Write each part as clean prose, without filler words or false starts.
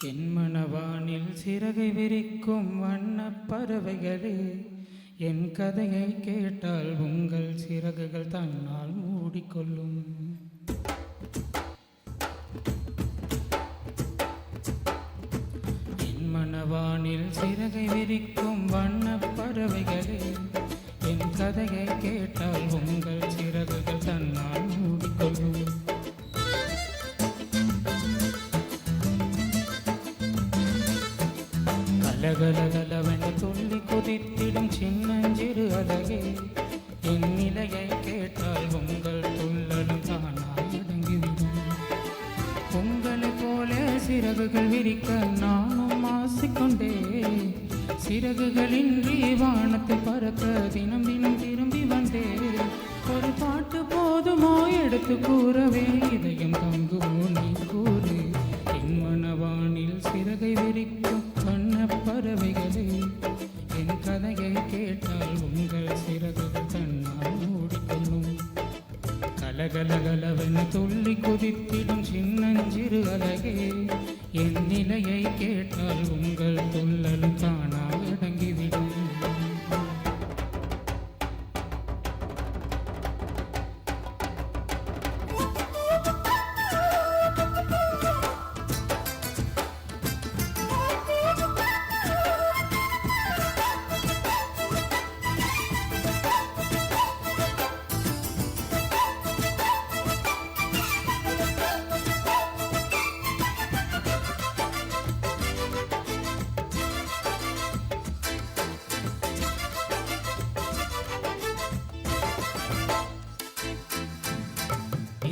என் மனவானில் சிறகை விரிக்கும் வண்ணப் பறவைகளே, என் கதையை கேட்டால் உங்கள் சிறகுகள் தன்னால் மூடிக்கொள்ளும். என் மனவானில் சிறகை விரிக்கும் வண்ணப் பறவைகளே, என் கதையை கேட்டால் உங்கள் சிறகுகள் தன்னால் மூடிக்கொள்ளும். கலகலகலவென துள்ளி குதித்திடும் சின்னஞ்சிறு அழகே, என் நிலையை கேட்டால் உங்கள் துள்ளலும் தானாய் அடங்கிவிடும். உங்களைப் போல சிறகுகள் விரிக்க நானும் ஆசைக்கொண்டே, சிறகுகளின்றி வானத்தில் பறக்க தினம் தினம் திரும்பி வந்தே. ஒரு பாட்டு போதுமோ எடுத்து கூறவே, இதயம் தங்குமோ நீ கூறு. என் மனவானில் சிறகை விரிக்கும் வண்ணப் பறவைகளே, என் கதையை கேட்டால் உங்கள் சிறகுகள் தன்னால் மூடிக்கொள்ளும். கலகலகலவென துள்ளி குதித்திடும் சின்னஞ்சிறு அழகே, என் நிலையை கேட்டால் உங்கள் துள்ளலும் தானாக அடங்கிவிடும்.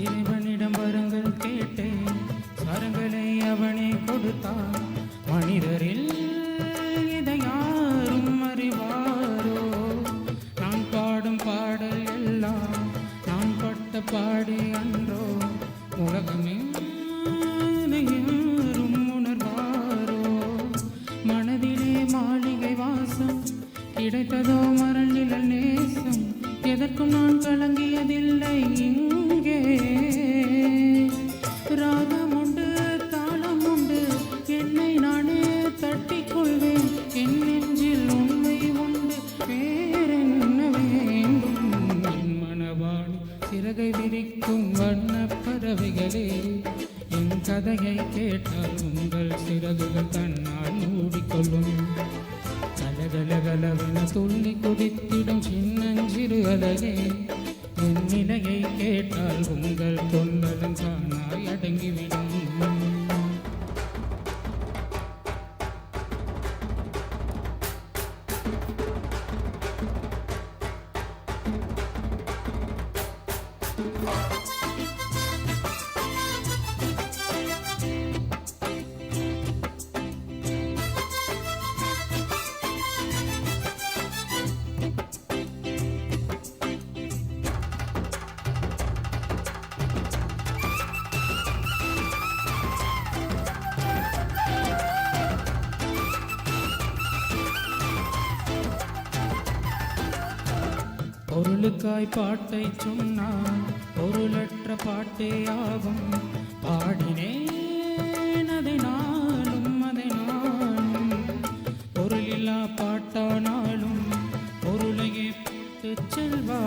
இறைவனிடம் வரங்கள் கேட்டேன், வரங்களை அவனே கொடுத்தான். மனிதரில் இதை யாரும் அறிவாரோ? நான் பாடும் பாடல் எல்லாம் நான் பட்ட பாடி அன்றோ? உலகமே யாரும் உணர்வாரோ? மனதிலே மாளிகை வாசம் கிடைத்ததோ மரணில் நேசம், எதற்கும் நான் கலங்கியதில்லை. இங்கே ராகம் உண்டு, தாளம் உண்டு, என்னை நானே தட்டிக் கொள்வேன். என் நெஞ்சில் உண்மை உண்டு, வேறென்ன வேண்டும்? என் மனவாணி சிறகை விரிக்கும் வண்ணப் பறவைகளே, என் கதையை கேட்டால் உங்கள் சிறகுகள் தன்னால் மூடிக்கொள்ளும். கலகலகலவென துள்ளி குதித்திடும் சின்னஞ்சிறு அழகே, என் நிலையை கேட்டால் உங்கள் தொண்டலும் தானாய் அடங்கிவிடும். பொருளுக்காய் பாட்டை சொன்னான், பொருளற்ற பாட்டே ஆகும். பாடினேன் அதை நாளும் அதை நானும், பொருளில்லா பாட்டானாலும் பொருளையே போட்டு செல்வா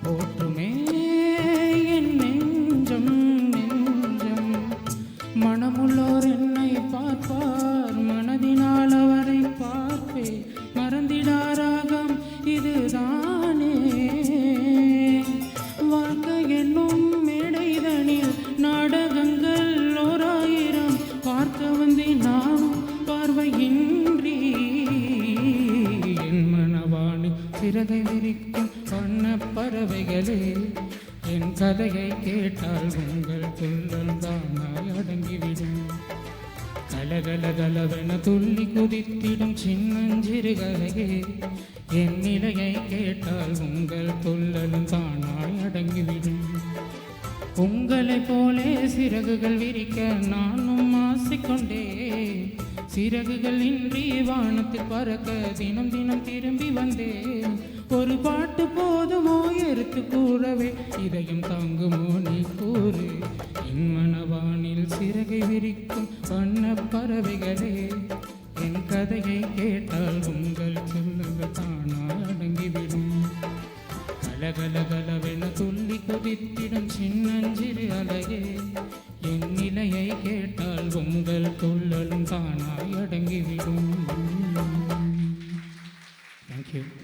போற்றுமே என் நெஞ்சம் நெஞ்சம். மனமுள்ளோர் என்னை பார்ப்பார், மனதினால் அவரை பார்ப்பே. மறந்திடாராகம் இதுதானே வாழ்க்கை என்னும் மேடைதனில் நாடகங்கள் ஓராயிரம் பார்க்க வந்தேன் நானும் பார்வையின்றி. என் மனவாணி சிறகை விரிக்கும் வண்ணப் பறவைகளே, என் கதையை கேட்டால் உங்கள் துள்ளல் தானாய் அடங்கிவிடும். கலகலகலவென துள்ளி குதித்திடும் சின்னஞ்சிறு அழகே, என் நிலையை கேட்டால் உங்கள் துள்ளலும் தானாய் அடங்கிவிடும். உங்களைப் போலே சிறகுகள் விரிக்க நானும் ஆசைக்கொண்டே, சிறகுகள் இன்றி வானத்தில் பறக்க தினம் தினம் திரும்பி வந்தேன். ஒரு பாட்டு போதுமோ எடுத்து கூறவே, இதயம் தாங்குமோ நீ கூறு. என் மனவானில் சிறகை விரிக்கும் வண்ணப் பறவைகளே, என் கதையை கேட்டால் உங்கள் சொல்லுங்கள் தானாய் அடங்கிவிடும். கலகலகலவென துள்ளி குதித்திடும் சின்னஞ்சிறு அலையே, என் நிலையை கேட்டால் உங்கள் துள்ளலும் தானாய் அடங்கிவிடும். தேங்க்யூ.